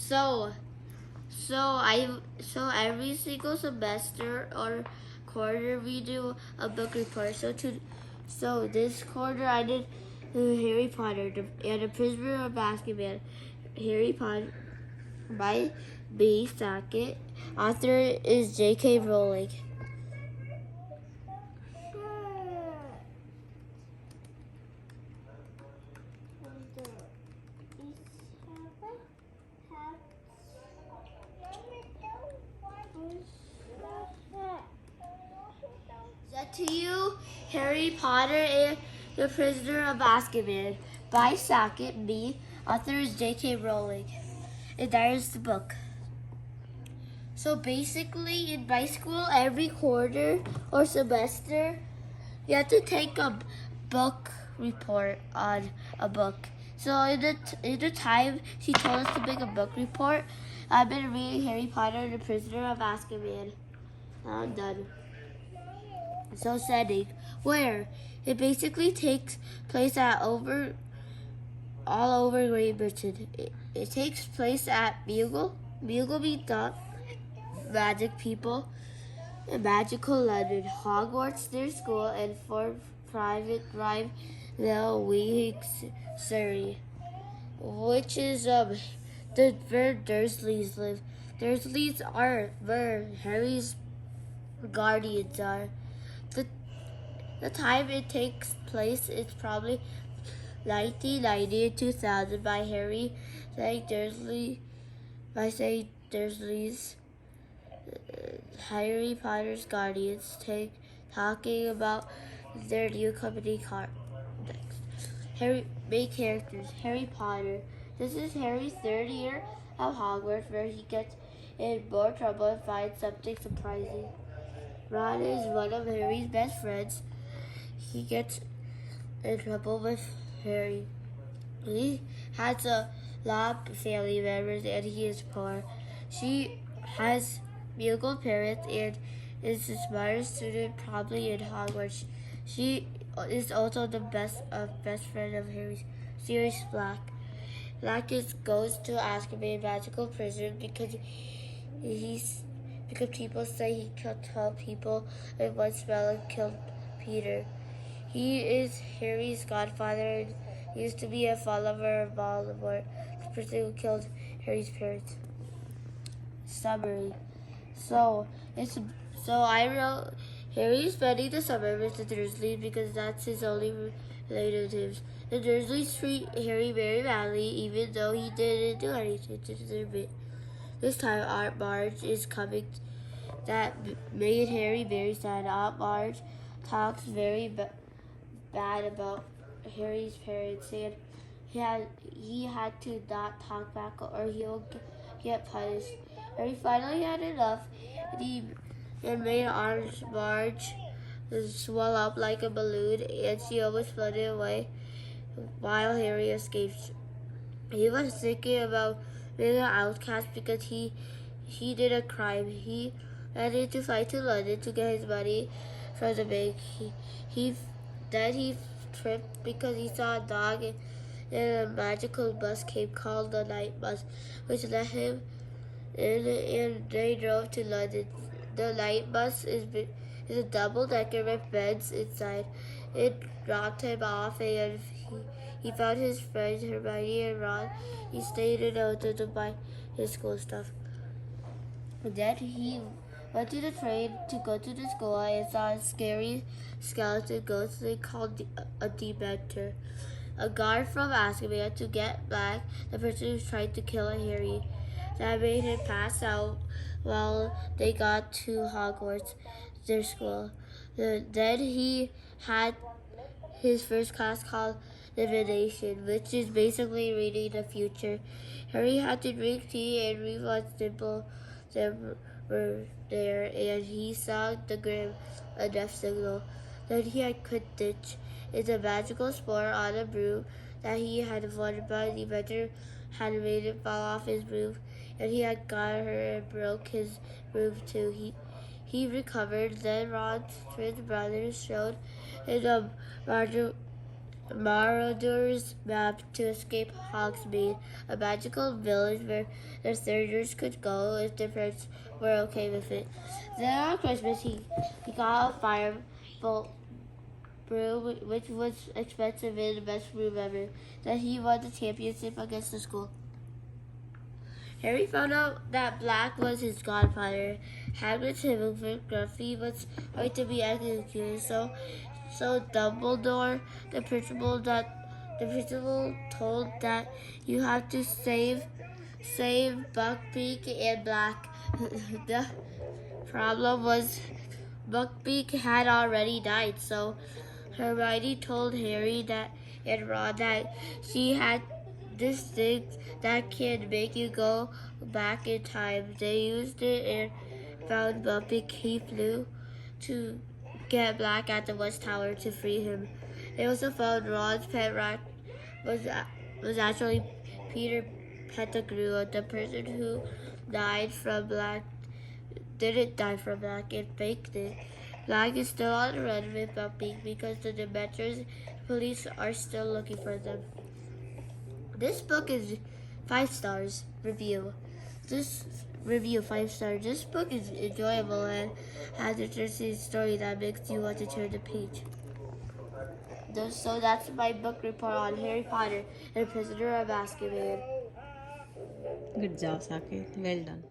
So, so every single semester or quarter we do a book report. So this quarter I did Harry Potter and the Prisoner of Azkaban. Harry Potter by B. Sackett. Author is J.K. Rowling. That to you, Harry Potter and the Prisoner of Azkaban by Sackett. B. Author is J.K. Rowling. And that is the book. So basically, in my school, every quarter or semester, you have to take a book report on a book. So in the time she told us to make a book report, I've been reading Harry Potter and the Prisoner of Azkaban. Now I'm done. So setting, where it basically takes place at all over Great Britain. It takes place at Bugle means the magic people, in magical London, Hogwarts, their school, and for private drive, Weeks, Surrey, which is where Dursleys live. Dursleys are where Harry's guardians are. The time it takes place is probably 1990 to 2000 by St. Dursley's Harry Potter's guardians talking about their new company car. Main characters. Harry Potter. This is Harry's third year at Hogwarts, where he gets in more trouble and finds something surprising. Ron is one of Harry's best friends. He gets in trouble with Harry. He has a lot of family members and he is poor. She has musical parents and is the smartest student probably in Hogwarts. She is also the best friend of Harry's. Sirius Black. Black goes to Azkaban magical prison because people say he killed 12 people in one spell and killed Peter. He is Harry's godfather and used to be a follower of Voldemort, the person who killed Harry's parents. Summary. So I wrote Harry spending the summer with the Dursleys because that's his only relatives. The Dursleys treat Harry very badly, even though he didn't do anything to deserve it. This time, Aunt Marge is coming. That made Harry very sad. Aunt Marge talks very bad about Harry's parents, and he had to not talk back or he'll get punished. Harry finally had enough, and made Aunt Marge swell up like a balloon, and she almost floated away while Harry escaped. He was thinking about being an outcast because he did a crime. He had to fly to London to get his money from the bank. He tripped because he saw a dog and a magical bus came called the Night Bus, which let him in, and they drove to London. The Night Bus is a double-decker with beds inside. It dropped him off and he found his friends Hermione and Ron. He stayed in London to buy his school stuff. And then he went to the train to go to the school and saw a scary skeleton ghost they called a Dementor. A guard from Azkaban to get back the person who tried to kill Harry. That made him pass out while they got to Hogwarts, their school. Then he had his first class called Divination, which is basically reading the future. Harry had to drink tea and read what symbol them were there, and he saw the grim, a death signal. Then he had Quidditch. It's a magical sport on a broom that he had won, but the inventor had made it fall off his broom, and he had got her and broke his broom too. He recovered. Then Ron's twin brothers showed in a Marauders map to escape Hogsmeade, a magical village where the soldiers could go if their parents were okay with it. Then on Christmas, he got a firebolt brew, which was expensive and the best brew ever. That he won the championship against the school. Harry found out that Black was his godfather. Hagrid's Himmelsmith Gruffy was going to be executed, so Dumbledore, the principal told that you have to save Buckbeak and Black. The problem was Buckbeak had already died, so Hermione told Harry and Ron that she had this thing that can make you go back in time. They used it and found Buckbeak. He flew to get Black at the West Tower to free him. They also found Ron's pet rat was actually Peter Pettigrew, the person who died from Black didn't die from Black and faked it. Black is still on the run with Buckbeak because the Dementors police are still looking for them. This book is 5 stars review. This review 5 stars. This book is enjoyable and has an interesting story that makes you want to turn the page. So that's my book report on Harry Potter and the Prisoner of Azkaban. Good job, Saket. Well done.